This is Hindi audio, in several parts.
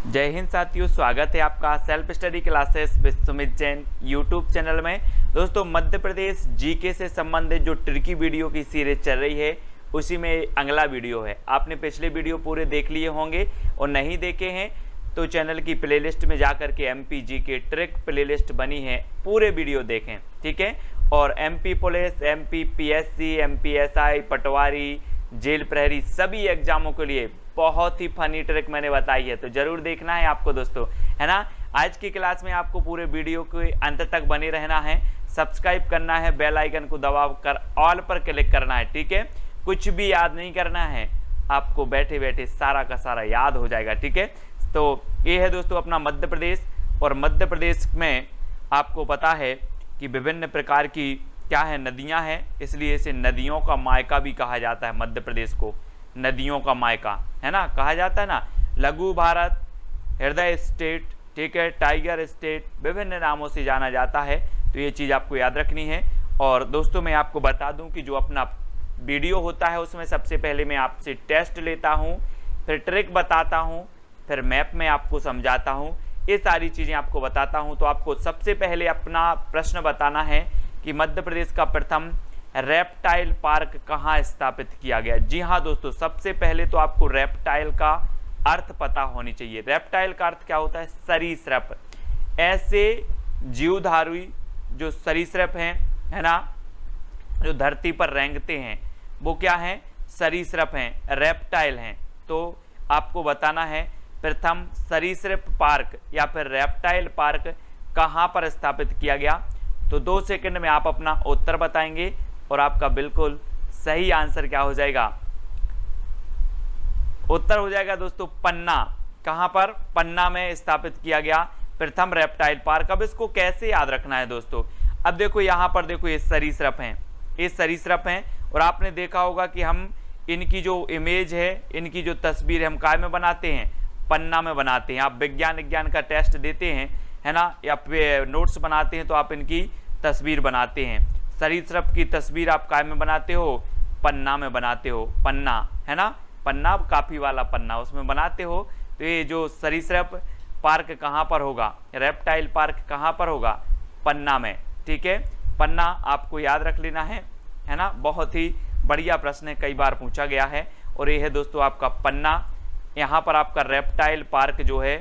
जय हिंद साथियों, स्वागत है आपका self study classes with Sumit Jain YouTube channel में। दोस्तों, मध्य प्रदेश जीके से संबंधित जो ट्रिकी वीडियो की सीरीज चल रही है उसी में अगला वीडियो है। आपने पिछले वीडियो पूरे देख लिए होंगे और नहीं देखे हैं तो चैनल की प्लेलिस्ट में जाकर के एमपी जीके ट्रिक प्लेलिस्ट बनी है, पूरे वीडियो देखें, ठीक है। और MP police, MP PSC, MPSI, पटवारी, जेल प्रहरी सभी एग्जामों के लिए बहुत ही फनी ट्रिक मैंने बताई है, तो जरूर देखना है आपको दोस्तों, है ना। आज की क्लास में आपको पूरे वीडियो के अंत तक बने रहना है, सब्सक्राइब करना है, बेल आइकन को दबा कर ऑल पर क्लिक करना है, ठीक है। कुछ भी याद नहीं करना है, आपको बैठे बैठे सारा का सारा याद हो जाएगा, ठीक है। तो ये है दोस्तों अपना मध्य प्रदेश, और मध्य प्रदेश में आपको पता है कि विभिन्न प्रकार की क्या है, नदियां हैं, इसलिए इसे नदियों का मायका भी कहा जाता है। मध्य प्रदेश को नदियों का मायका, है ना, कहा जाता है ना। लघु भारत, हृदय स्टेट, ठीक है, टाइगर स्टेट, विभिन्न नामों से जाना जाता है, तो ये चीज़ आपको याद रखनी है। और दोस्तों, मैं आपको बता दूं कि जो अपना वीडियो होता है उसमें सबसे पहले मैं आपसे टेस्ट लेता हूं, फिर ट्रिक बताता हूं, फिर मैप में आपको समझाता हूं, ये सारी चीज़ें आपको बताता हूं। तो आपको सबसे पहले अपना प्रश्न बताना है कि मध्य प्रदेश का प्रथम रेप्टाइल पार्क कहाँ स्थापित किया गया। जी हाँ दोस्तों, सबसे पहले तो आपको रेप्टाइल का अर्थ पता होनी चाहिए। रेप्टाइल का अर्थ क्या होता है? सरीसृप। ऐसे जीवधारी जो सरीसृप हैं, है ना, जो धरती पर रेंगते हैं, वो क्या हैं? सरीसृप हैं, रेप्टाइल हैं। तो आपको बताना है प्रथम सरीसृप पार्क या फिर रेप्टाइल पार्क कहाँ पर स्थापित किया गया। तो 2 सेकंड में आप अपना उत्तर बताएंगे और आपका बिल्कुल सही आंसर क्या हो जाएगा? उत्तर हो जाएगा दोस्तों पन्ना। कहां पर? पन्ना में स्थापित किया गया प्रथम रेप्टाइल पार्क। अब इसको कैसे याद रखना है दोस्तों? अब देखो यहां पर देखो, ये सरीसृप हैं, ये सरीसृप हैं, और आपने देखा होगा कि हम इनकी जो इमेज है, इनकी जो तस्वीर है, हम काय में बनाते हैं? पन्ना में बनाते हैं। आप विज्ञान का टेस्ट देते हैं, है ना, या नोट्स बनाते हैं तो आप इनकी तस्वीर बनाते हैं। सरीसृप की तस्वीर आप काय में बनाते हो? पन्ना में बनाते हो। पन्ना, है ना, पन्ना काफी वाला पन्ना, उसमें बनाते हो। तो ये जो सरीसृप पार्क कहाँ पर होगा? रेप्टाइल पार्क कहाँ पर होगा? पन्ना में, ठीक है। पन्ना आपको याद रख लेना है ना। बहुत ही बढ़िया प्रश्न है, कई बार पूछा गया है। और ये है दोस्तों आपका पन्ना, यहाँ पर आपका रेप्टाइल पार्क जो है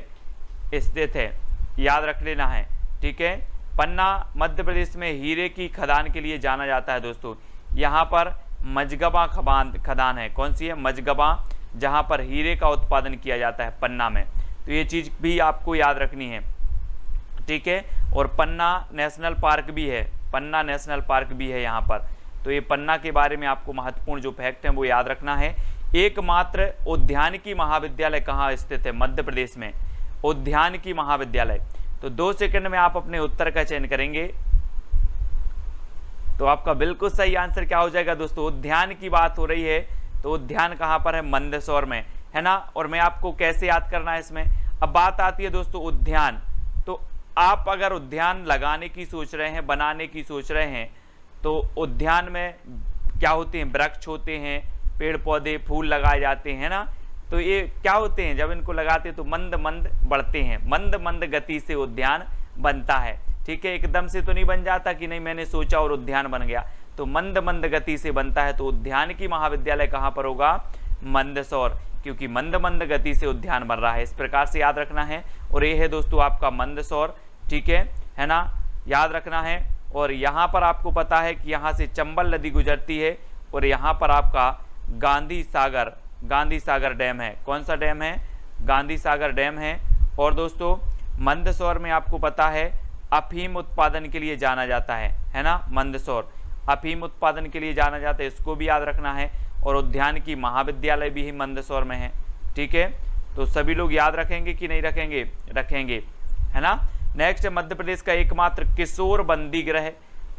स्थित है, याद रख लेना है, ठीक है। पन्ना मध्य प्रदेश में हीरे की खदान के लिए जाना जाता है दोस्तों। यहाँ पर मजगबा खदान है। कौन सी है? मजगबा, जहाँ पर हीरे का उत्पादन किया जाता है, पन्ना में। तो ये चीज़ भी आपको याद रखनी है, ठीक है। और पन्ना नेशनल पार्क भी है, पन्ना नेशनल पार्क भी है यहाँ पर। तो ये पन्ना के बारे में आपको महत्वपूर्ण जो फैक्ट हैं वो याद रखना है। एकमात्र उद्यानिकी महाविद्यालय कहाँ स्थित है मध्य प्रदेश में? उद्यानिकी महाविद्यालय। तो 2 सेकंड में आप अपने उत्तर का चयन करेंगे तो आपका बिल्कुल सही आंसर क्या हो जाएगा दोस्तों? उद्यान की बात हो रही है, तो उद्यान कहाँ पर है? मंदसौर में, है ना। और मैं आपको कैसे याद करना है इसमें? अब बात आती है दोस्तों उद्यान। तो आप अगर उद्यान लगाने की सोच रहे हैं, बनाने की सोच रहे हैं, तो उद्यान में क्या होते हैं? वृक्ष होते हैं, पेड़ पौधे, फूल लगाए जाते हैं ना। तो ये क्या होते हैं? जब इनको लगाते हैं तो मंद मंद बढ़ते हैं, मंद मंद गति से उद्यान बनता है, ठीक है। एकदम से तो नहीं बन जाता कि नहीं मैंने सोचा और उद्यान बन गया, तो मंद मंद गति से बनता है। तो उद्यानिकी महाविद्यालय कहाँ पर होगा? मंदसौर, क्योंकि मंद मंद गति से उद्यान बन रहा है। इस प्रकार से याद रखना है। और ये है दोस्तों आपका मंदसौर, ठीक है ना, याद रखना है। और यहाँ पर आपको पता है कि यहाँ से चंबल नदी गुजरती है, और यहाँ पर आपका गांधी सागर डैम है। कौन सा डैम है? गांधी सागर डैम है। और दोस्तों मंदसौर में आपको पता है अफीम उत्पादन के लिए जाना जाता है ना। मंदसौर अफीम उत्पादन के लिए जाना जाता है, इसको भी याद रखना है। और उद्यानिकी महाविद्यालय भी ही मंदसौर में है, ठीक है। तो सभी लोग याद रखेंगे कि नहीं रखेंगे? रखेंगे, है ना। नेक्स्ट, मध्य प्रदेश का एकमात्र किशोर बंदी गृह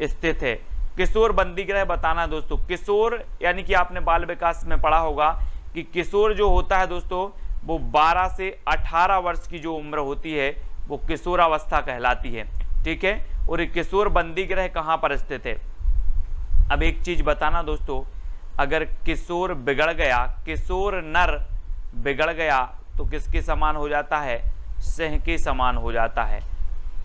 स्थित है। किशोर बंदी गृह बताना दोस्तों। किशोर यानी कि आपने बाल विकास में पढ़ा होगा कि किशोर जो होता है दोस्तों, वो 12 से 18 वर्ष की जो उम्र होती है वो किशोरावस्था कहलाती है, ठीक है। और ये किशोर बंदी गृह कहाँ पर स्थित है? अब एक चीज बताना दोस्तों, अगर किशोर बिगड़ गया, किशोर नर बिगड़ गया तो किसके समान हो जाता है? सिंह के समान हो जाता है।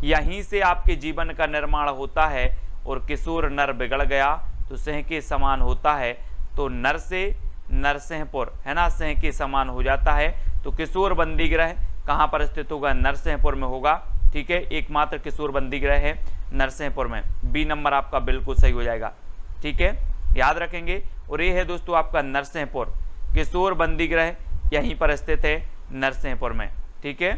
यहीं से आपके जीवन का निर्माण होता है। और किशोर नर बिगड़ गया तो सिंह के समान होता है। तो नर से नरसिंहपुर, है ना, सिंह के समान हो जाता है। तो किशोर बंदी ग्रह कहाँ पर स्थित होगा? नरसिंहपुर में होगा। ठीक है, एकमात्र किशोर बंदी ग्रह है नरसिंहपुर में। बी नंबर आपका बिल्कुल सही हो जाएगा। ठीक है, याद रखेंगे। और ये है दोस्तों आपका नरसिंहपुर, किशोर बंदी ग्रह यहीं पर स्थित है नरसिंहपुर में। ठीक है,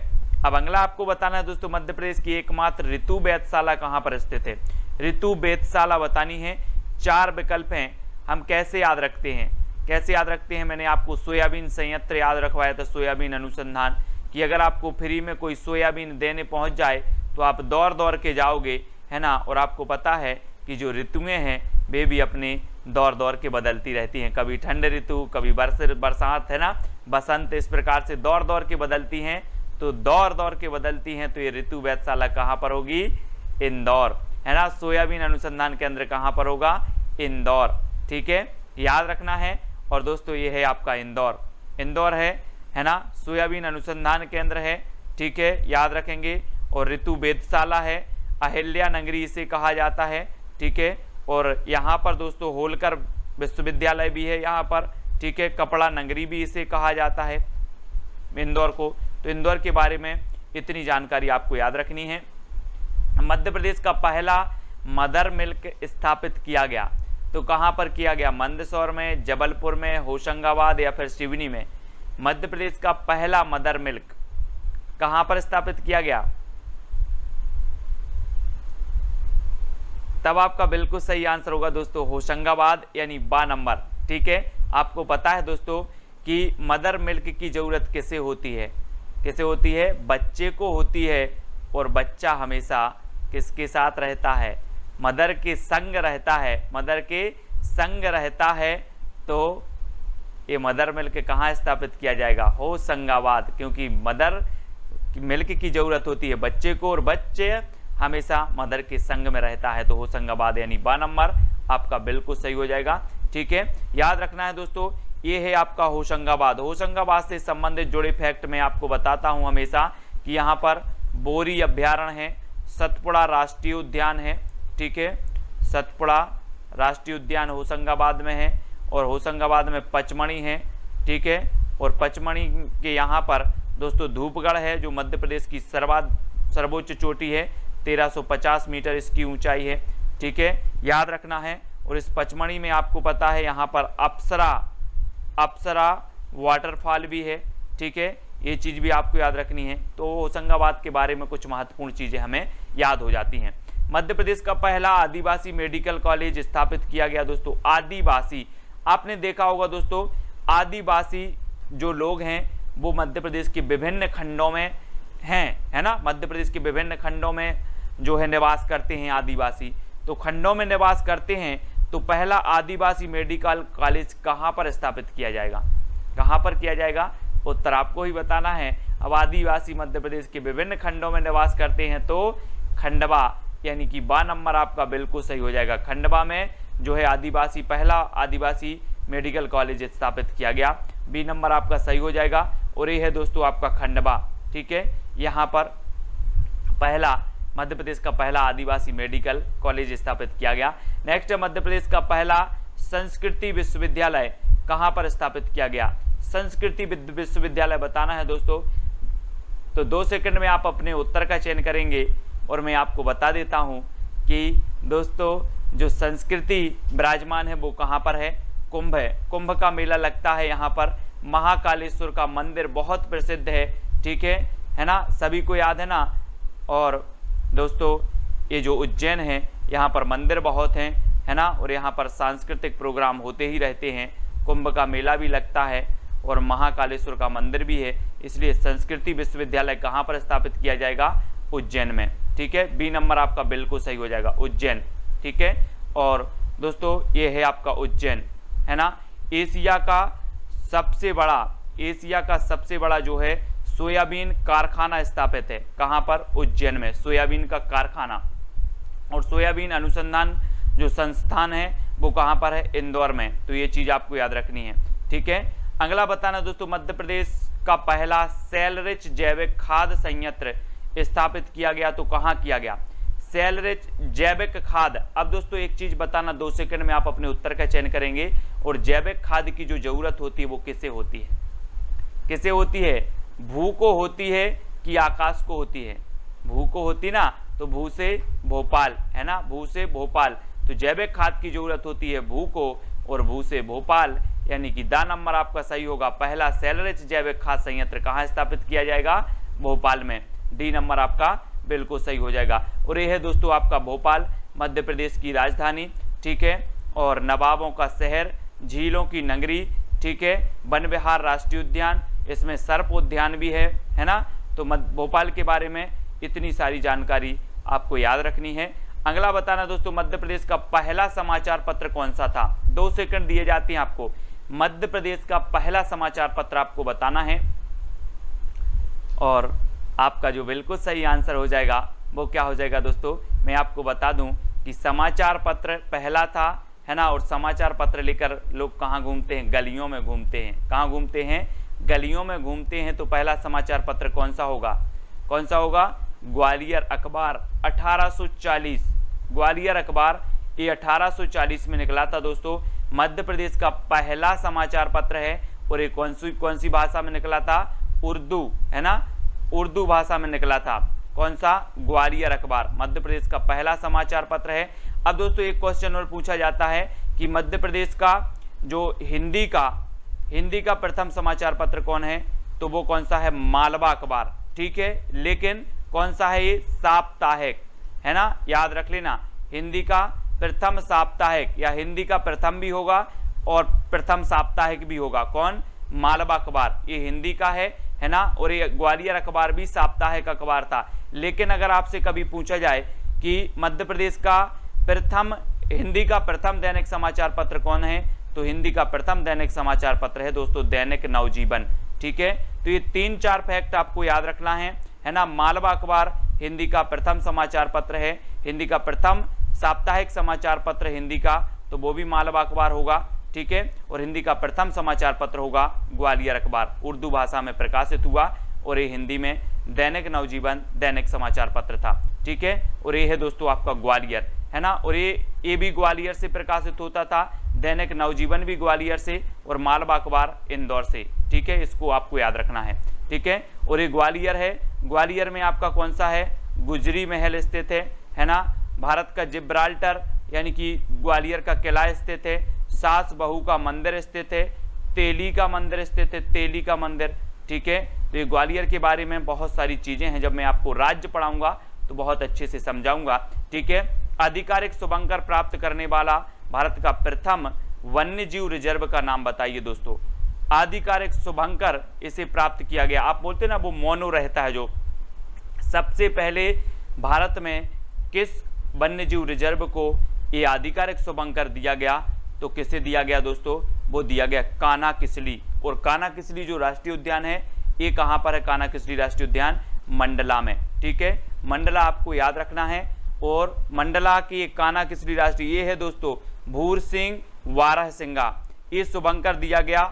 अब अगला आपको बताना है दोस्तों, मध्य प्रदेश की एकमात्र ऋतु वेधशाला कहाँ पर स्थित है? ऋतु वेधशाला बतानी है। 4 विकल्प हैं। हम कैसे याद रखते हैं? कैसे याद रखते हैं? मैंने आपको सोयाबीन संयंत्र याद रखवाया था, सोयाबीन अनुसंधान, कि अगर आपको फ्री में कोई सोयाबीन देने पहुंच जाए तो आप दौड़ दौड़ के जाओगे, है ना। और आपको पता है कि जो ऋतुएं हैं वे भी अपने दौड़ दौड़ के बदलती रहती हैं, कभी ठंड ऋतु, कभी बरसात, है ना, बसंत, इस प्रकार से दौड़ दौड़ के बदलती हैं। तो दौड़ दौड़ के बदलती हैं, तो ये ऋतु वेधशाला कहाँ पर होगी? इंदौर, है ना। सोयाबीन अनुसंधान केंद्र कहाँ पर होगा? इंदौर। ठीक है, याद रखना है। और दोस्तों ये है आपका इंदौर, इंदौर है ना। सोयाबीन अनुसंधान केंद्र है। ठीक है, याद रखेंगे। और ऋतु वेधशाला है, अहिल्या नगरी इसे कहा जाता है। ठीक है, और यहाँ पर दोस्तों होलकर विश्वविद्यालय भी है यहाँ पर। ठीक है, कपड़ा नगरी भी इसे कहा जाता है इंदौर को। तो इंदौर के बारे में इतनी जानकारी आपको याद रखनी है। मध्य प्रदेश का पहला मदर मिल्क स्थापित किया गया तो कहाँ पर किया गया? मंदसौर में, जबलपुर में, होशंगाबाद या फिर सिवनी में? मध्य प्रदेश का पहला मदर मिल्क कहाँ पर स्थापित किया गया? तब आपका बिल्कुल सही आंसर होगा दोस्तों होशंगाबाद, यानी बा नंबर। ठीक है, आपको पता है दोस्तों कि मदर मिल्क की जरूरत किसे होती है? किसे होती है? बच्चे को होती है। और बच्चा हमेशा किसके साथ रहता है? मदर के संग रहता है, मदर के संग रहता है। तो ये मदर मिल्क कहाँ स्थापित किया जाएगा? होशंगाबाद, क्योंकि मदर मिल्क की जरूरत होती है बच्चे को और बच्चे हमेशा मदर के संग में रहता है। तो होशंगाबाद यानी बा नंबर आपका बिल्कुल सही हो जाएगा। ठीक है, याद रखना है दोस्तों, ये है आपका होशंगाबाद। होशंगाबाद से संबंधित जुड़े फैक्ट मैं आपको बताता हूँ हमेशा कि यहाँ पर बोरी अभ्यारण्य है, सतपुड़ा राष्ट्रीय उद्यान है। ठीक है, सतपुड़ा राष्ट्रीय उद्यान होशंगाबाद में है। और होशंगाबाद में पचमढ़ी है। ठीक है, और पचमढ़ी के यहाँ पर दोस्तों धूपगढ़ है, जो मध्य प्रदेश की सर्वोच्च चोटी है, 1350 मीटर इसकी ऊंचाई है। ठीक है, याद रखना है। और इस पचमढ़ी में आपको पता है यहाँ पर अप्सरा वाटरफॉल भी है। ठीक है, ये चीज़ भी आपको याद रखनी है। तो होशंगाबाद के बारे में कुछ महत्वपूर्ण चीज़ें हमें याद हो जाती हैं। मध्य प्रदेश का पहला आदिवासी मेडिकल कॉलेज स्थापित किया गया दोस्तों। आदिवासी, आपने देखा होगा दोस्तों, आदिवासी जो लोग हैं वो मध्य प्रदेश के विभिन्न खंडों में हैं, है ना। मध्य प्रदेश के विभिन्न खंडों में जो है निवास करते हैं आदिवासी। तो खंडों में निवास करते हैं, तो पहला आदिवासी मेडिकल कॉलेज कहाँ पर स्थापित किया जाएगा? कहाँ पर किया जाएगा? उत्तर आपको ही बताना है। अब आदिवासी मध्य प्रदेश के विभिन्न खंडों में निवास करते हैं तो खंडवा, यानी कि बा नंबर आपका बिल्कुल सही हो जाएगा। खंडवा में जो है आदिवासी पहला आदिवासी मेडिकल कॉलेज स्थापित किया गया। बी नंबर आपका सही हो जाएगा। और ये है दोस्तों आपका खंडवा। ठीक है, यहाँ पर पहला मध्य प्रदेश का पहला आदिवासी मेडिकल कॉलेज स्थापित किया गया। नेक्स्ट है मध्य प्रदेश का पहला संस्कृति विश्वविद्यालय कहाँ पर स्थापित किया गया? संस्कृति विश्वविद्यालय बताना है दोस्तों। तो 2 सेकंड में आप अपने उत्तर का चयन करेंगे। और मैं आपको बता देता हूँ कि दोस्तों जो संस्कृति विराजमान है वो कहाँ पर है? कुंभ है। कुंभ का मेला लगता है यहाँ पर। महाकालेश्वर का मंदिर बहुत प्रसिद्ध है। ठीक है ना, सभी को याद है ना। और दोस्तों ये जो उज्जैन है यहाँ पर मंदिर बहुत हैं, है ना। और यहाँ पर सांस्कृतिक प्रोग्राम होते ही रहते हैं। कुंभ का मेला भी लगता है और महाकालेश्वर का मंदिर भी है। इसलिए संस्कृति विश्वविद्यालय कहाँ पर स्थापित किया जाएगा? उज्जैन में। ठीक है, बी नंबर आपका बिल्कुल सही हो जाएगा, उज्जैन। ठीक है, और दोस्तों ये है आपका उज्जैन, है ना। एशिया का सबसे बड़ा जो है सोयाबीन कारखाना स्थापित है कहाँ पर? उज्जैन में, सोयाबीन का कारखाना। और सोयाबीन अनुसंधान जो संस्थान है वो कहाँ पर है? इंदौर में। तो ये चीज़ आपको याद रखनी है। ठीक है, अगला बताना दोस्तों, मध्य प्रदेश का पहला सेल रिच जैविक खाद संयंत्र स्थापित किया गया? तो कहां किया गया? सेल रिच जैविक खाद। अब दोस्तों एक चीज बताना, 2 सेकंड में आप अपने उत्तर का चयन करेंगे। और जैविक खाद की जो जरूरत होती है वो किसे होती है? किसे होती है? भू को होती है कि आकाश को होती है? भू को होती ना, तो भू से भोपाल, है ना, भू से भोपाल। तो जैविक खाद की जरूरत होती है भू को, और भू से भोपाल, यानी कि द नंबर आपका सही होगा। पहला सेल रिच जैविक खाद संयंत्र कहां स्थापित किया जाएगा? भोपाल में। डी नंबर आपका बिल्कुल सही हो जाएगा। और यह है दोस्तों आपका भोपाल, मध्य प्रदेश की राजधानी, ठीक है, और नवाबों का शहर, झीलों की नगरी, ठीक है, वन विहार राष्ट्रीय उद्यान, इसमें सर्प उद्यान भी है ना। तो भोपाल के बारे में इतनी सारी जानकारी आपको याद रखनी है। अगला बताना दोस्तों, मध्य प्रदेश का पहला समाचार पत्र कौन सा था? 2 सेकंड दिए जाते हैं आपको। मध्य प्रदेश का पहला समाचार पत्र आपको बताना है, और आपका जो बिल्कुल सही आंसर हो जाएगा वो क्या हो जाएगा दोस्तों? मैं आपको बता दूं कि समाचार पत्र पहला था, है ना। और समाचार पत्र लेकर लोग कहाँ घूमते हैं? गलियों में घूमते हैं। कहाँ घूमते हैं? गलियों में घूमते हैं। तो पहला समाचार पत्र कौन सा होगा? कौन सा होगा? ग्वालियर अखबार 1840। ग्वालियर अखबार ये 1840 में निकला था दोस्तों। मध्य प्रदेश का पहला समाचार पत्र है। और ये कौन सी भाषा में निकला था? उर्दू, है ना, उर्दू भाषा में निकला था। कौन सा? ग्वालियर अखबार मध्य प्रदेश का पहला समाचार पत्र है। अब दोस्तों एक क्वेश्चन और पूछा जाता है कि मध्य प्रदेश का जो हिंदी का प्रथम समाचार पत्र कौन है? तो वो कौन सा है? मालवा अखबार, ठीक है। लेकिन कौन सा है ये? साप्ताहिक, है ना, याद रख लेना। हिंदी का प्रथम साप्ताहिक, या हिंदी का प्रथम भी होगा और प्रथम साप्ताहिक भी होगा। कौन? मालवा अखबार, ये हिंदी का है ना। और ये ग्वालियर अखबार भी साप्ताहिक अखबार था। लेकिन अगर आपसे कभी पूछा जाए कि मध्य प्रदेश का हिंदी का प्रथम दैनिक समाचार पत्र कौन है? तो हिंदी का प्रथम दैनिक समाचार पत्र है दोस्तों दैनिक नवजीवन, ठीक है। तो ये 3-4 फैक्ट आपको याद रखना है ना। मालवा अखबार हिंदी का प्रथम समाचार पत्र है। हिंदी का प्रथम साप्ताहिक समाचार पत्र हिंदी का, तो वो भी मालवा अखबार होगा, ठीक है। और हिंदी का प्रथम समाचार पत्र होगा ग्वालियर अखबार, उर्दू भाषा में प्रकाशित हुआ। और ये हिंदी में दैनिक नवजीवन दैनिक समाचार पत्र था, ठीक है। और ये है दोस्तों आपका ग्वालियर, है ना। और ये भी ग्वालियर से प्रकाशित होता था। दैनिक नवजीवन भी ग्वालियर से, और मालवा अखबार इंदौर से, ठीक है। इसको आपको याद रखना है, ठीक है। और ये ग्वालियर है। ग्वालियर में आपका कौन सा है? गुजरी महल स्थित है ना। भारत का जिब्राल्टर यानी कि ग्वालियर का किला स्थित है। सास बहू का मंदिर स्थित है। तेली का मंदिर स्थित है, तेली का मंदिर, ठीक है। तो ये ग्वालियर के बारे में बहुत सारी चीजें हैं, जब मैं आपको राज्य पढ़ाऊंगा तो बहुत अच्छे से समझाऊंगा, ठीक है। आधिकारिक शुभंकर प्राप्त करने वाला भारत का प्रथम वन्य जीव रिजर्व का नाम बताइए दोस्तों। आधिकारिक शुभंकर इसे प्राप्त किया गया। आप बोलते ना वो मोनो रहता है जो, सबसे पहले भारत में किस वन्य जीव रिजर्व को ये आधिकारिक शुभंकर दिया गया? तो किसे दिया गया दोस्तों? वो दिया गया कान्हा-किसली। और कान्हा-किसली जो राष्ट्रीय उद्यान है ये कहाँ पर है? कान्हा-किसली राष्ट्रीय उद्यान मंडला में, ठीक है। मंडला आपको याद रखना है। और मंडला की कान्हा-किसली राष्ट्रीय ये है दोस्तों भूर सिंह वारहसिंगा। ये शुभंकर दिया गया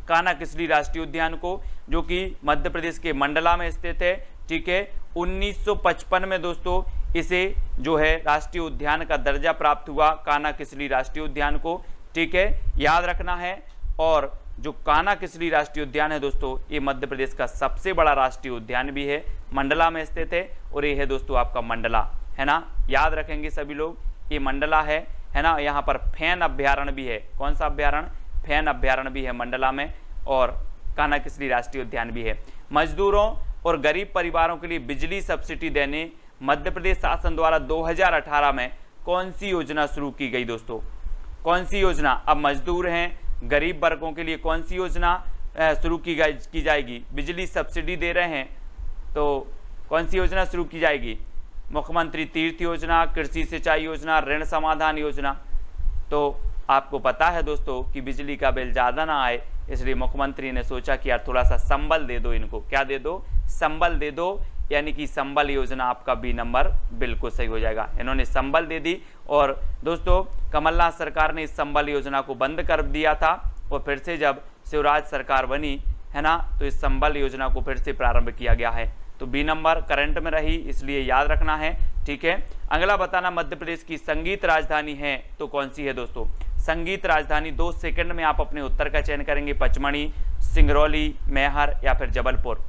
कान्हा-किसली राष्ट्रीय उद्यान को, जो कि मध्य प्रदेश के मंडला में स्थित है, ठीक है। 1955 में दोस्तों इसे जो है राष्ट्रीय उद्यान का दर्जा प्राप्त हुआ कान्हा-किसली राष्ट्रीय उद्यान को, ठीक है, याद रखना है। और जो कान्हा-किसली राष्ट्रीय उद्यान है दोस्तों ये मध्य प्रदेश का सबसे बड़ा राष्ट्रीय उद्यान भी है, मंडला में स्थित है। और ये है दोस्तों आपका मंडला, है ना, याद रखेंगे सभी लोग, ये मंडला है ना। यहाँ पर फैन अभ्यारण्य भी है। कौन सा अभ्यारण्य? फैन अभ्यारण्य भी है मंडला में, और कान्हा-किसली राष्ट्रीय उद्यान भी है। मजदूरों और गरीब परिवारों के लिए बिजली सब्सिडी देने मध्य प्रदेश शासन द्वारा 2018 में कौन सी योजना शुरू की गई दोस्तों? कौन सी योजना? अब मजदूर हैं, गरीब वर्गों के लिए कौन सी योजना शुरू की जाएगी? बिजली सब्सिडी दे रहे हैं तो कौन सी योजना शुरू की जाएगी? मुख्यमंत्री तीर्थ योजना, कृषि सिंचाई योजना, ऋण समाधान योजना। तो आपको पता है दोस्तों कि बिजली का बिल ज़्यादा ना आए, इसलिए मुख्यमंत्री ने सोचा कि यार थोड़ा सा संबल दे दो इनको। क्या दे दो? संबल दे दो, यानी कि संबल योजना आपका बी नंबर बिल्कुल सही हो जाएगा। इन्होंने संबल दे दी। और दोस्तों कमलनाथ सरकार ने इस संबल योजना को बंद कर दिया था, और फिर से जब शिवराज सरकार बनी है ना, तो इस संबल योजना को फिर से प्रारंभ किया गया है। तो बी नंबर करंट में रही, इसलिए याद रखना है। ठीक है, अगला बताना मध्य प्रदेश की संगीत राजधानी है तो कौन सी है दोस्तों। संगीत राजधानी 2 सेकंड में आप अपने उत्तर का चयन करेंगे, पचमढ़ी, सिंगरौली, मैहर या फिर जबलपुर।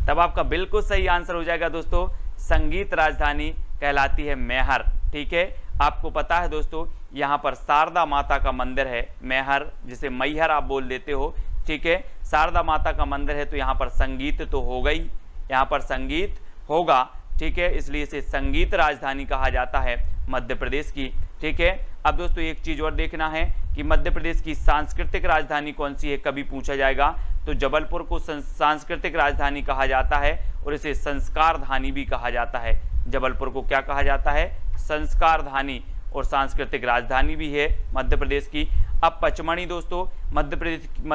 तब आपका बिल्कुल सही आंसर हो जाएगा दोस्तों, संगीत राजधानी कहलाती है मैहर। ठीक है, आपको पता है दोस्तों यहाँ पर शारदा माता का मंदिर है, मैहर जिसे मैहर आप बोल देते हो। ठीक है, शारदा माता का मंदिर है तो यहाँ पर संगीत तो हो गई, यहाँ पर संगीत होगा। ठीक है, इसलिए इसे संगीत राजधानी कहा जाता है मध्य प्रदेश की। ठीक है, अब दोस्तों एक चीज और देखना है कि मध्य प्रदेश की सांस्कृतिक राजधानी कौन सी है, कभी पूछा जाएगा। तो जबलपुर को सांस्कृतिक राजधानी कहा जाता है और इसे संस्कार धानी भी कहा जाता है। जबलपुर को क्या कहा जाता है, संस्कार धानी, और सांस्कृतिक राजधानी भी है मध्य प्रदेश की। अब पचमढ़ी दोस्तों मध्य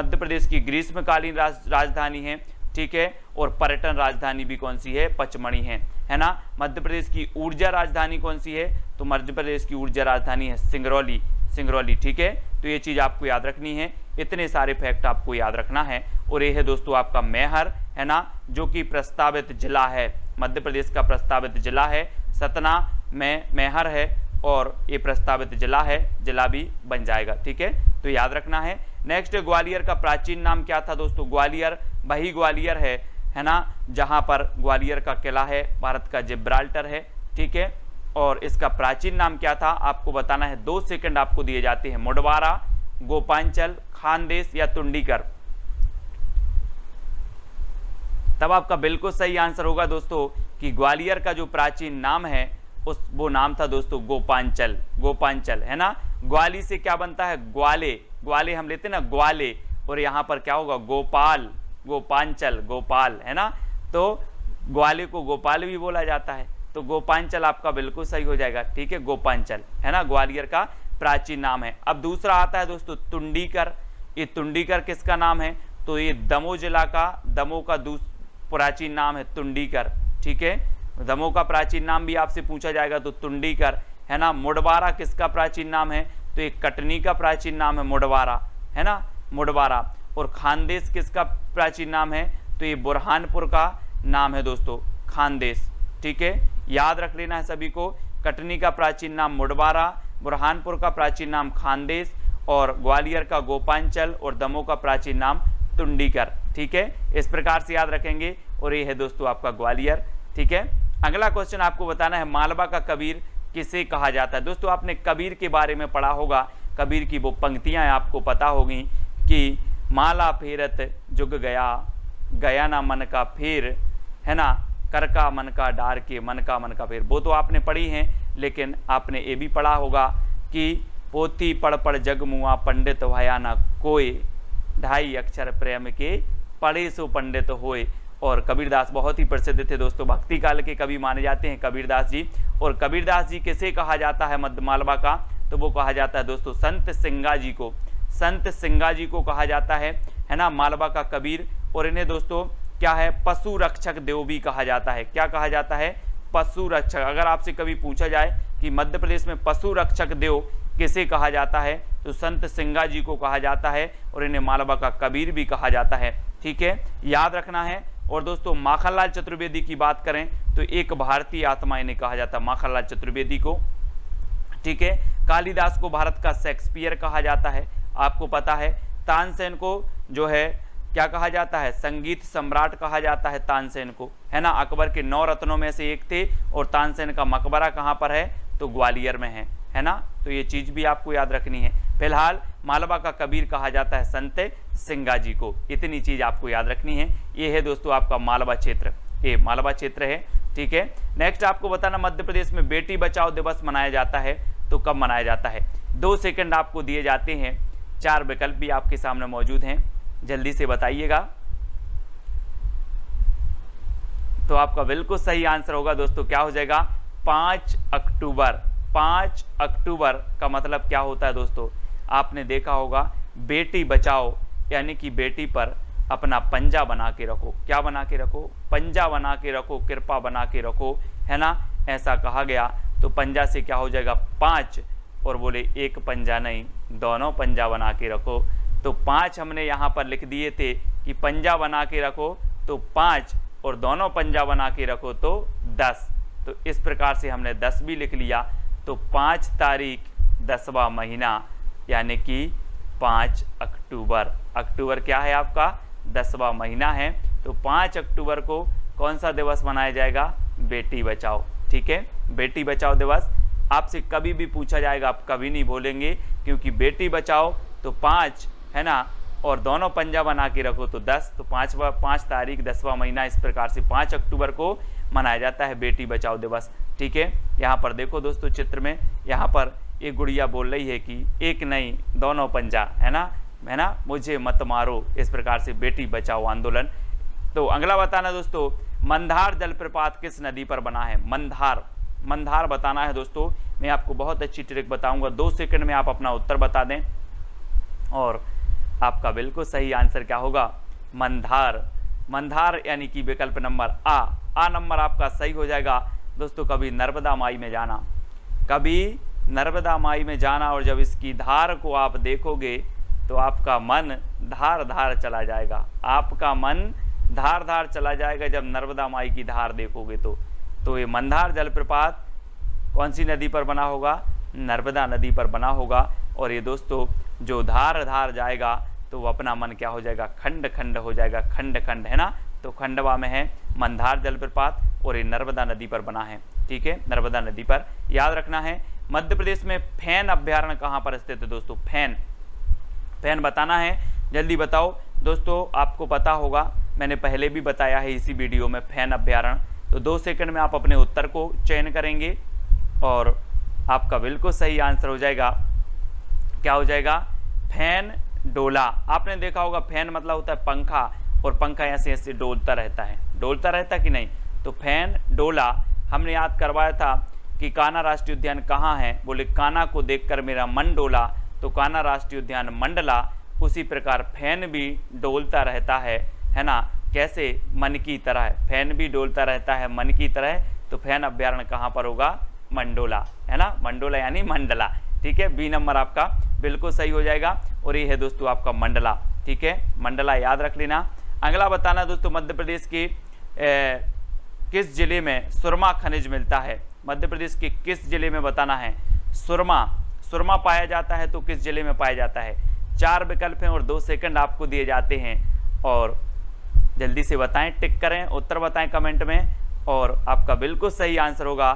प्रदेश की ग्रीष्मकालीन राजधानी है। ठीक है, और पर्यटन राजधानी भी कौन सी है, पचमढ़ी है ना। मध्य प्रदेश की ऊर्जा राजधानी कौन सी है, तो मध्य प्रदेश की ऊर्जा राजधानी है सिंगरौली। ठीक है, तो ये चीज आपको याद रखनी है, इतने सारे फैक्ट आपको याद रखना है। और ये है दोस्तों आपका मैहर, है ना, जो कि प्रस्तावित जिला है, मध्य प्रदेश का प्रस्तावित जिला है। सतना में मैहर है और ये प्रस्तावित जिला है, जिला भी बन जाएगा। ठीक है, तो याद रखना है। नेक्स्ट, ग्वालियर का प्राचीन नाम क्या था दोस्तों। ग्वालियर वही ग्वालियर है ना, जहां पर ग्वालियर का किला है, भारत का जिब्राल्टर है। ठीक है, और इसका प्राचीन नाम क्या था आपको बताना है। 2 सेकंड आपको दिए जाते हैं, मुडवारा, गोपांचल, खानदेश या तुंडीकर। तब आपका बिल्कुल सही आंसर होगा दोस्तों कि ग्वालियर का जो प्राचीन नाम है वो नाम था दोस्तों गोपांचल, है ना। ग्वाली से क्या बनता है, ग्वाले हम लेते हैं ना, ग्वाले, और यहाँ पर क्या होगा, गोपाल, है ना। तो ग्वाले को गोपाल भी बोला जाता है, तो गोपांचल आपका बिल्कुल सही हो जाएगा। ठीक है, गोपांचल, है ना, ग्वालियर का प्राचीन नाम है। अब दूसरा आता है दोस्तों तुंडीकर। ये तुंडीकर किसका नाम है, तो ये दमोह जिला का, दमोह का प्राचीन नाम है तुंडीकर। ठीक है, दमोह का प्राचीन नाम भी आपसे पूछा जाएगा तो तुंडीकर, है ना। मुडवारा किसका प्राचीन नाम है, तो ये कटनी का प्राचीन नाम है मुडवारा, है ना, मुडवारा। और खानदेश किसका प्राचीन नाम है, तो ये बुरहानपुर का नाम है दोस्तों, खानदेश। ठीक है, याद रख लेना है सभी को, कटनी का प्राचीन नाम मुडवारा, बुरहानपुर का प्राचीन नाम खानदेश, और ग्वालियर का गोपांचल, और दमोह का प्राचीन नाम तुंडीकर। ठीक है, इस प्रकार से याद रखेंगे। और ये है दोस्तों आपका ग्वालियर। ठीक है, अगला क्वेश्चन आपको बताना है, मालवा का कबीर किसे कहा जाता है। दोस्तों आपने कबीर के बारे में पढ़ा होगा, कबीर की वो पंक्तियां आपको पता होगी कि माला फेरत जुग गया ना मन का फेर, है ना, कर का मन का डार के मन का फेर। वो तो आपने पढ़ी हैं, लेकिन आपने ये भी पढ़ा होगा कि पोथी पढ़ जग मुआ पंडित भया ना कोई, 2.5 अक्षर प्रेम के पढ़े सो पंडित होए। और कबीरदास बहुत ही प्रसिद्ध थे दोस्तों, भक्ति काल के कवि माने जाते हैं कबीरदास जी। और कबीरदास जी किसे कहा जाता है मध्य मालवा का, तो वो कहा जाता है दोस्तों संत सिंगा जी को कहा जाता है ना, मालवा का कबीर। और इन्हें दोस्तों क्या है, पशु रक्षक देव भी कहा जाता है। क्या कहा जाता है, पशु रक्षक। अगर आपसे कभी पूछा जाए कि मध्य प्रदेश में पशु रक्षक देव किसे कहा जाता है, तो संत सिंगा जी को कहा जाता है, और इन्हें मालवा का कबीर भी कहा जाता है। ठीक है, याद रखना है। और दोस्तों माखनलाल चतुर्वेदी की बात करें तो एक भारतीय आत्मा इन्हें कहा जाता है, माखनलाल चतुर्वेदी को। ठीक है, कालिदास को भारत का शेक्सपियर कहा जाता है, आपको पता है। तानसेन को जो है क्या कहा जाता है, संगीत सम्राट कहा जाता है तानसेन को, है ना। अकबर के 9 रत्नों में से एक थे। और तानसेन का मकबरा कहाँ पर है, तो ग्वालियर में है ना। तो ये चीज भी आपको याद रखनी है। फिलहाल मालवा का कबीर कहा जाता है संत सिंगा जी को, इतनी चीज आपको याद रखनी है। ये है दोस्तों आपका मालवा क्षेत्र, ये मालवा क्षेत्र है। ठीक है, नेक्स्ट आपको बताना, मध्य प्रदेश में बेटी बचाओ दिवस मनाया जाता है तो कब मनाया जाता है। 2 सेकंड आपको दिए जाते हैं, 4 विकल्प भी आपके सामने मौजूद हैं, जल्दी से बताइएगा। तो आपका बिल्कुल सही आंसर होगा दोस्तों, क्या हो जाएगा, 5 अक्टूबर। 5 अक्टूबर का मतलब क्या होता है दोस्तों, आपने देखा होगा, बेटी बचाओ यानी कि बेटी पर अपना पंजा बना के रखो। क्या बना के रखो, पंजा बना के रखो, कृपा बना के रखो, है ना, ऐसा कहा गया। तो पंजा से क्या हो जाएगा 5, और बोले एक पंजा नहीं, दोनों पंजा बना के रखो। तो 5 हमने यहाँ पर लिख दिए थे कि पंजा बना के रखो तो 5 और दोनों पंजा बना के रखो तो 10। तो इस प्रकार से हमने 10 भी लिख लिया। तो 5 तारीख 10वां महीना यानी कि 5 अक्टूबर। अक्टूबर क्या है आपका 10वां महीना है। तो 5 अक्टूबर को कौन सा दिवस मनाया जाएगा, बेटी बचाओ। ठीक है, बेटी बचाओ दिवस आपसे कभी भी पूछा जाएगा, आप कभी नहीं भूलेंगे, क्योंकि बेटी बचाओ तो 5 है ना, और दोनों पंजा बना के रखो तो 10। तो 5 तारीख 10वां महीना, इस प्रकार से 5 अक्टूबर को मनाया जाता है बेटी बचाओ दिवस। ठीक है, यहाँ पर देखो दोस्तों चित्र में, यहाँ पर एक गुड़िया बोल रही है कि एक नहीं दोनों पंजा, है ना, मुझे मत मारो। इस प्रकार से बेटी बचाओ आंदोलन। तो अगला बताना दोस्तों, मंदार जलप्रपात किस नदी पर बना है। मंदार बताना है दोस्तों। मैं आपको बहुत अच्छी ट्रिक बताऊंगा, 2 सेकंड में आप अपना उत्तर बता दें और आपका बिल्कुल सही आंसर क्या होगा, मंदार यानी कि विकल्प नंबर आ नंबर आपका सही हो जाएगा दोस्तों। कभी नर्मदा माई में जाना और जब इसकी धार को आप देखोगे तो आपका मन धार चला जाएगा, आपका मन धार चला जाएगा जब नर्मदा माई की धार देखोगे तो ये मंदार जलप्रपात कौन सी नदी पर बना होगा, नर्मदा नदी पर बना होगा। और ये दोस्तों जो धार जाएगा तो वो अपना मन क्या हो जाएगा, खंड हो जाएगा, खंड है ना। तो खंडवा में है मंदार जलप्रपात और ये नर्मदा नदी पर बना है। ठीक है, नर्मदा नदी पर। याद रखना है मध्य प्रदेश में फैन अभ्यारण्य कहाँ पर स्थित है दोस्तों, फैन बताना है, जल्दी बताओ दोस्तों। आपको पता होगा, मैंने पहले भी बताया है इसी वीडियो में फैन अभ्यारण्य। तो 2 सेकंड में आप अपने उत्तर को चयन करेंगे और आपका बिल्कुल सही आंसर हो जाएगा, क्या हो जाएगा, फैन डोला। आपने देखा होगा फैन मतलब होता है पंखा, और पंखा ऐसे ऐसे डोलता रहता कि नहीं। तो फैन डोला हमने याद करवाया था कि कान्हा राष्ट्रीय उद्यान कहाँ है, बोले कान्हा को देखकर मेरा मन डोला, तो कान्हा राष्ट्रीय उद्यान मंडला। उसी प्रकार फैन भी डोलता रहता है ना, कैसे, मन की तरह है, फैन भी डोलता रहता है मन की तरह। तो फैन अभ्यारण्य कहाँ पर होगा, मंडोला, है ना, मंडोला यानी मंडला। ठीक है, बी नंबर आपका बिल्कुल सही हो जाएगा। और ये है दोस्तों आपका मंडला। ठीक है, मंडला याद रख लेना। अगला बताना दोस्तों, मध्य प्रदेश के किस जिले में सुरमा खनिज मिलता है। मध्य प्रदेश के किस जिले में बताना है, सुरमा पाया जाता है तो किस जिले में पाया जाता है। 4 विकल्प हैं और 2 सेकंड आपको दिए जाते हैं और जल्दी से बताएं, टिक करें, उत्तर बताएं कमेंट में। और आपका बिल्कुल सही आंसर होगा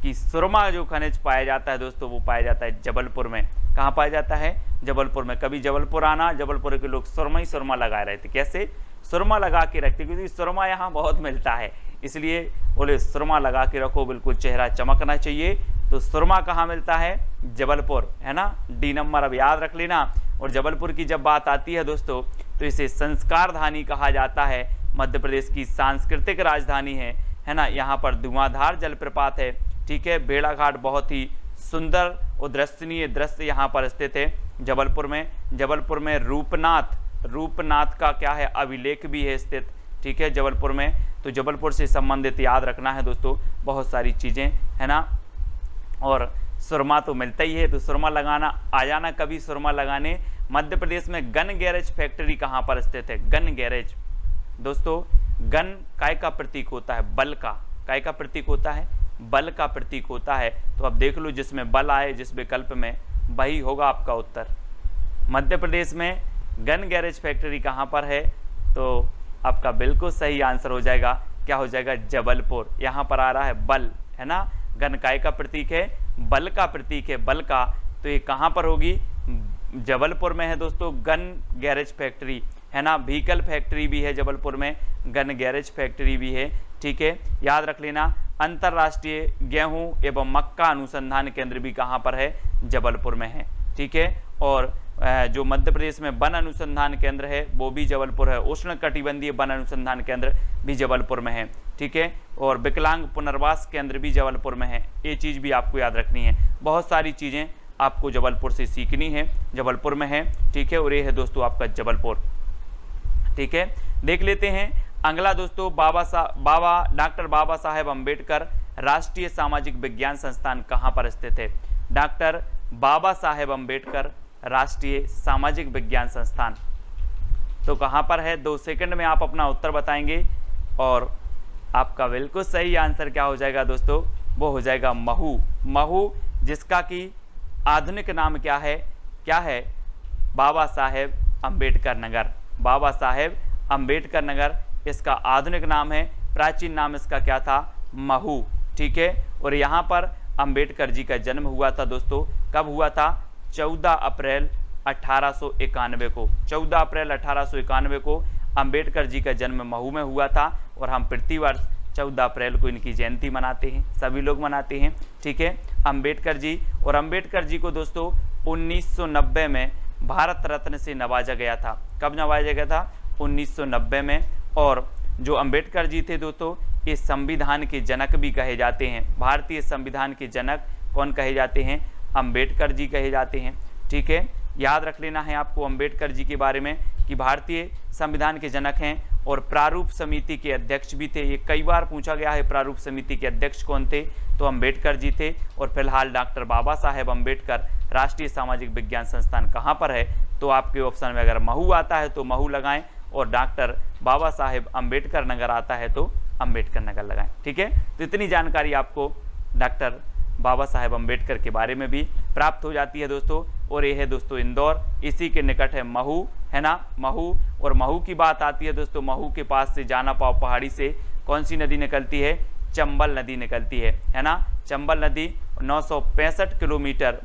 कि सुरमा जो खनिज पाया जाता है दोस्तों वो पाया जाता है जबलपुर में। कहाँ पाया जाता है, जबलपुर में। कभी जबलपुर आना, जबलपुर के लोग सुरमा ही सुरमा लगाए रहते। कैसे, सुरमा लगा के रखते, क्योंकि सुरमा यहाँ बहुत मिलता है, इसलिए बोले सुरमा लगा के रखो, बिल्कुल चेहरा चमकना चाहिए। तो सुरमा कहाँ मिलता है, जबलपुर, है ना, डी नंबर अब याद रख लेना। और जबलपुर की जब बात आती है दोस्तों तो इसे संस्कारधानी कहा जाता है, मध्य प्रदेश की सांस्कृतिक राजधानी है ना। यहाँ पर धुआंधार जलप्रपात है। ठीक है, भेड़ाघाट बहुत ही सुंदर और दर्शनीय दृश्य यहाँ पर स्थित है जबलपुर में। रूपनाथ का क्या है, अभिलेख भी है स्थित। ठीक है, जबलपुर में। तो जबलपुर से संबंधित याद रखना है दोस्तों बहुत सारी चीज़ें, है ना। और सुरमा तो मिलता ही है, तो सुरमा लगाना आ जाना कभी सुरमा लगाने। मध्य प्रदेश में गन गैरेज फैक्ट्री कहाँ पर स्थित है, गन गैरेज दोस्तों। गन काय का प्रतीक होता है, बल का, काय का प्रतीक होता है, बल का प्रतीक होता है। तो अब देख लो जिसमें बल आए जिस विकल्प में, वही होगा आपका उत्तर। मध्य प्रदेश में गन गैरेज फैक्ट्री कहाँ पर है, तो आपका बिल्कुल सही आंसर हो जाएगा, क्या हो जाएगा, जबलपुर। यहाँ पर आ रहा है बल, है ना, गन काय का प्रतीक है, बल का प्रतीक है, बल का। तो ये कहाँ पर होगी, जबलपुर में है दोस्तों गन गैरेज फैक्ट्री, है ना। व्हीकल फैक्ट्री भी है जबलपुर में, गन गैरेज फैक्ट्री भी है। ठीक है, याद रख लेना। अंतर्राष्ट्रीय गेहूं एवं मक्का अनुसंधान केंद्र भी कहाँ पर है, जबलपुर में है। ठीक है, और जो मध्य प्रदेश में वन अनुसंधान केंद्र है वो भी जबलपुर है। उष्ण कटिबंधीय वन अनुसंधान केंद्र भी जबलपुर में है। ठीक है, और विकलांग पुनर्वास केंद्र भी जबलपुर में है। ये चीज़ भी आपको याद रखनी है। बहुत सारी चीज़ें आपको जबलपुर से सीखनी है, जबलपुर में है। ठीक है, और ये है दोस्तों आपका जबलपुर। ठीक है, देख लेते हैं अगला दोस्तों, डॉक्टर बाबा साहेब अम्बेडकर राष्ट्रीय सामाजिक विज्ञान संस्थान कहाँ पर स्थित है। डॉक्टर बाबा साहेब अम्बेडकर राष्ट्रीय सामाजिक विज्ञान संस्थान। तो कहाँ पर है, 2 सेकंड में आप अपना उत्तर बताएंगे और आपका बिल्कुल सही आंसर क्या हो जाएगा दोस्तों, वो हो जाएगा महू। महू जिसका कि आधुनिक नाम क्या है, बाबा साहेब अंबेडकर नगर। बाबा साहेब अंबेडकर नगर इसका आधुनिक नाम है, प्राचीन नाम इसका क्या था, महू। ठीक है, और यहाँ पर अंबेडकर जी का जन्म हुआ था दोस्तों, कब हुआ था, 14 अप्रैल 1891 को। 14 अप्रैल 1891 को अंबेडकर जी का जन्म महू में हुआ था और हम प्रतिवर्ष 14 अप्रैल को इनकी जयंती मनाते हैं, सभी लोग मनाते हैं। ठीक है, अंबेडकर जी, और अंबेडकर जी को दोस्तों 1990 में भारत रत्न से नवाजा गया था। कब नवाजा गया था, 1990 में। और जो अंबेडकर जी थे दोस्तों, इस संविधान के जनक भी कहे जाते हैं। भारतीय संविधान के जनक कौन कहे जाते हैं, अंबेडकर जी कहे जाते हैं। ठीक है, याद रख लेना है आपको अंबेडकर जी के बारे में कि भारतीय संविधान के जनक हैं और प्रारूप समिति के अध्यक्ष भी थे। ये कई बार पूछा गया है, प्रारूप समिति के अध्यक्ष कौन थे, तो अंबेडकर जी थे। और फिलहाल डॉक्टर बाबा साहेब अंबेडकर राष्ट्रीय सामाजिक विज्ञान संस्थान कहाँ पर है, तो आपके ऑप्शन में अगर महू आता है तो महू लगाएं और डॉक्टर बाबा साहेब अंबेडकर नगर आता है तो अंबेडकर नगर लगाएं। ठीक है, तो इतनी जानकारी आपको डॉक्टर बाबा साहेब अंबेडकर के बारे में भी प्राप्त हो जाती है दोस्तों। और ये है दोस्तों इंदौर, इसी के निकट है महू, है ना, महू। और महू की बात आती है दोस्तों, महू के पास से जाना पाव पहाड़ी से कौन सी नदी निकलती है, चंबल नदी निकलती है ना। चंबल नदी 965 किलोमीटर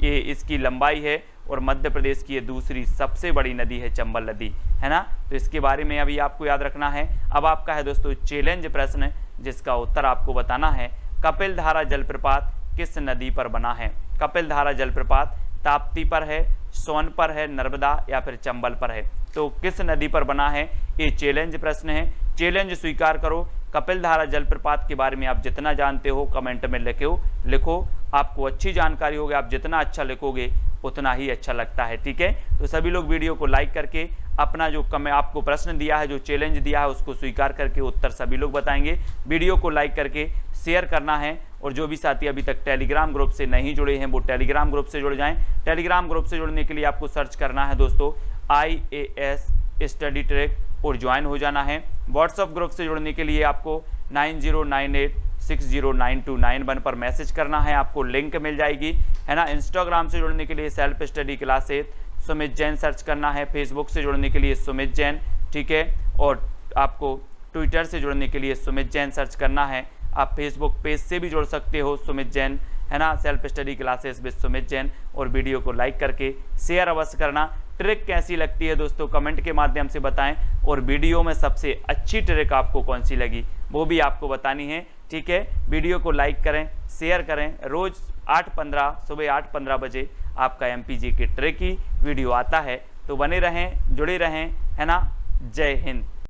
ये इसकी लंबाई है और मध्य प्रदेश की ये दूसरी सबसे बड़ी नदी है चंबल नदी, है ना। तो इसके बारे में अभी आपको याद रखना है। अब आपका है दोस्तों चैलेंज प्रश्न, जिसका उत्तर आपको बताना है। कपिलधारा जलप्रपात किस नदी पर बना है। कपिलधारा जलप्रपात ताप्ती पर है, सोन पर है, नर्मदा या फिर चंबल पर है, तो किस नदी पर बना है, ये चैलेंज प्रश्न है। चैलेंज स्वीकार करो। कपिलधारा जलप्रपात के बारे में आप जितना जानते हो कमेंट में लिखो। आपको अच्छी जानकारी होगी, आप जितना अच्छा लिखोगे उतना ही अच्छा लगता है। ठीक है, तो सभी लोग वीडियो को लाइक करके अपना जो आपको प्रश्न दिया है, जो चैलेंज दिया है, उसको स्वीकार करके उत्तर सभी लोग बताएंगे। वीडियो को लाइक करके शेयर करना है। और जो भी साथी अभी तक टेलीग्राम ग्रुप से नहीं जुड़े हैं वो टेलीग्राम ग्रुप से जुड़ जाएं। टेलीग्राम ग्रुप से जुड़ने के लिए आपको सर्च करना है दोस्तों IAS स्टडी ट्रैक और ज्वाइन हो जाना है। व्हाट्सएप ग्रुप से जुड़ने के लिए आपको 9098609291 पर मैसेज करना है, आपको लिंक मिल जाएगी, है ना। इंस्टाग्राम से जुड़ने के लिए self study classes Sumit Jain search करना है। फेसबुक से जुड़ने के लिए सुमित जैन, ठीक है। और आपको ट्विटर से जुड़ने के लिए सुमित जैन सर्च करना है। आप फेसबुक पेज से भी जुड़ सकते हो सुमित जैन, है ना, self study classes with Sumit Jain. और वीडियो को लाइक करके शेयर अवश्य करना। ट्रिक कैसी लगती है दोस्तों कमेंट के माध्यम से बताएं। और वीडियो में सबसे अच्छी ट्रिक आपको कौन सी लगी वो भी आपको बतानी है, ठीक है। वीडियो को लाइक करें, शेयर करें। रोज 8:15 सुबह 8:15 बजे आपका MPG की ट्रिक की वीडियो आता है, तो बने रहें, जुड़े रहें, है ना। जय हिंद।